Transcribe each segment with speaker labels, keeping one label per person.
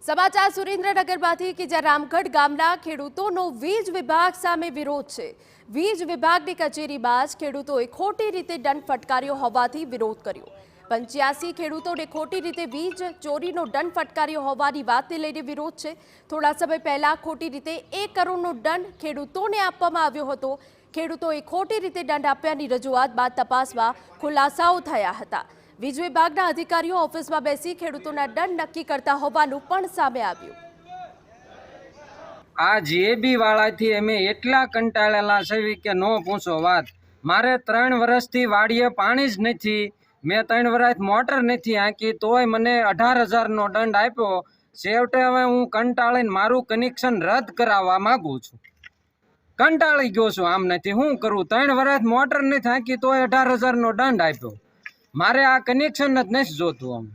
Speaker 1: સમાચાર સુરેન્દ્રનગરમાંથી કે જ્યાં રામગઢ ગામના ખેડૂતોનો વીજ વિભાગ સામે વિરોધ છે। વીજ વિભાગની કચેરીમાં જ ખેડૂતોએ ખોટી રીતે દંડ ફટકાર્યો હોવાથી વિરોધ કર્યો। 85 ખેડૂતોને ખોટી રીતે વીજ ચોરીનો દંડ ફટકાર્યો હોવાની વાતને લઈને વિરોધ છે। થોડા સમય પહેલા ખોટી રીતે 1 કરોડનો દંડ ખેડૂતોને આપવામાં આવ્યો હતો। ખેડૂતોએ ખોટી રીતે દંડ આપ્યાની રજૂઆત બાદ તપાસમાં ખુલાસાઓ થયા હતા। વીજ વિભાગના અધિકારીઓ ઓફિસમાં બેસી ખેડૂતોના દંડ નક્કી કરતા હોવાનું પણ સામે આવ્યું।
Speaker 2: આ જીએબી વાળાથી અમે એટલા કંટાળેલા છે કે નો પૂછો વાત। મારે 3 વર્ષથી વાડીએ પાણી જ નથી। મેં 3 વર્ષ મોટર નથી હાંકી તોય મને 18,000નો દંડ આપ્યો। છેવટે હવે હું કંટાળીને મારું કનેક્શન રદ કરાવવા માંગુ છું। કંટાળી ગયો છું આમ નથી શું કરું। 3 વર્ષ મોટર નથી હાંકી તોય 18,000નો દંડ આપ્યો। મારે આ કનેક્શન જ નથી જોતું।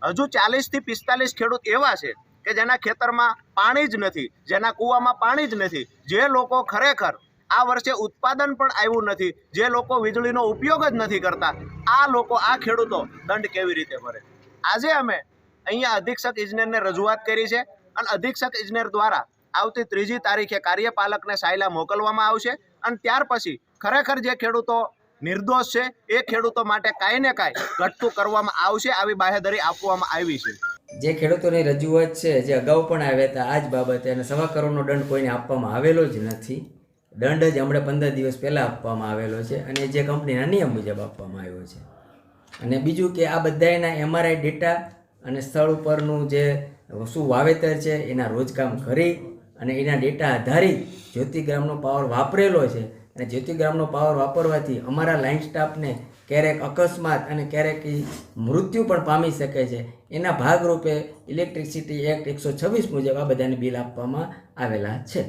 Speaker 2: આમ
Speaker 3: હજુ 40 થી 45 ખેડૂત એવા છે કે જેના ખેતરમાં પાણી જ નથી, જેના કૂવામાં પાણી જ નથી, જે લોકો ખરેખર આ વર્ષે ઉત્પાદન પણ આવ્યું નથી, જે લોકો વીજળીનો ઉપયોગ જ નથી કરતા, આ લોકો આ ખેડૂતો દંડ કેવી રીતે ભરે। આજે અમે અહીંયા અધિક્ષક ઇજનેરને રજૂઆત કરી છે અને અધિક્ષક ઇજનેર દ્વારા આવતી 3જી તારીખે કાર્યપાલકને સાયલા મોકલવામાં આવશે અને ત્યાર પછી ખરેખર જે ખેડૂતો નિર્દોષ છે એ ખેડૂતો માટે કાંઈ ને કાંઈ ઘટતું કરવામાં આવશે, આવી બાહેધરી આપવામાં આવી છે।
Speaker 4: જે ખેડૂતોની રજૂઆત છે જે અગાઉ પણ આવ્યા હતા આ જ બાબતે અને 1.25 કરોડનો દંડ કોઈને આપવામાં આવેલો જ નથી। દંડ જ હમણાં 15 દિવસ પહેલાં આપવામાં આવેલો છે અને જે કંપનીના નિયમ મુજબ આપવામાં આવ્યો છે। અને બીજું કે આ બધાના એમઆરઆઈ ડેટા અને સ્થળ ઉપરનું જે શું વાવેતર છે એના રોજકામ કરી અને એના ડેટા આધારિત જ્યોતિગ્રામનો પાવર વાપરેલો છે અને જ્યોતિગ્રામનો પાવર વાપરવાથી અમારા લાઇન સ્ટાફને ક્યારેક અકસ્માત અને ક્યારેક મૃત્યુ પણ પામી શકે છે। એના ભાગરૂપે ઇલેક્ટ્રિસિટી એક્ટ 126 મુજબ આ બધાને બિલ આપવામાં આવેલા છે।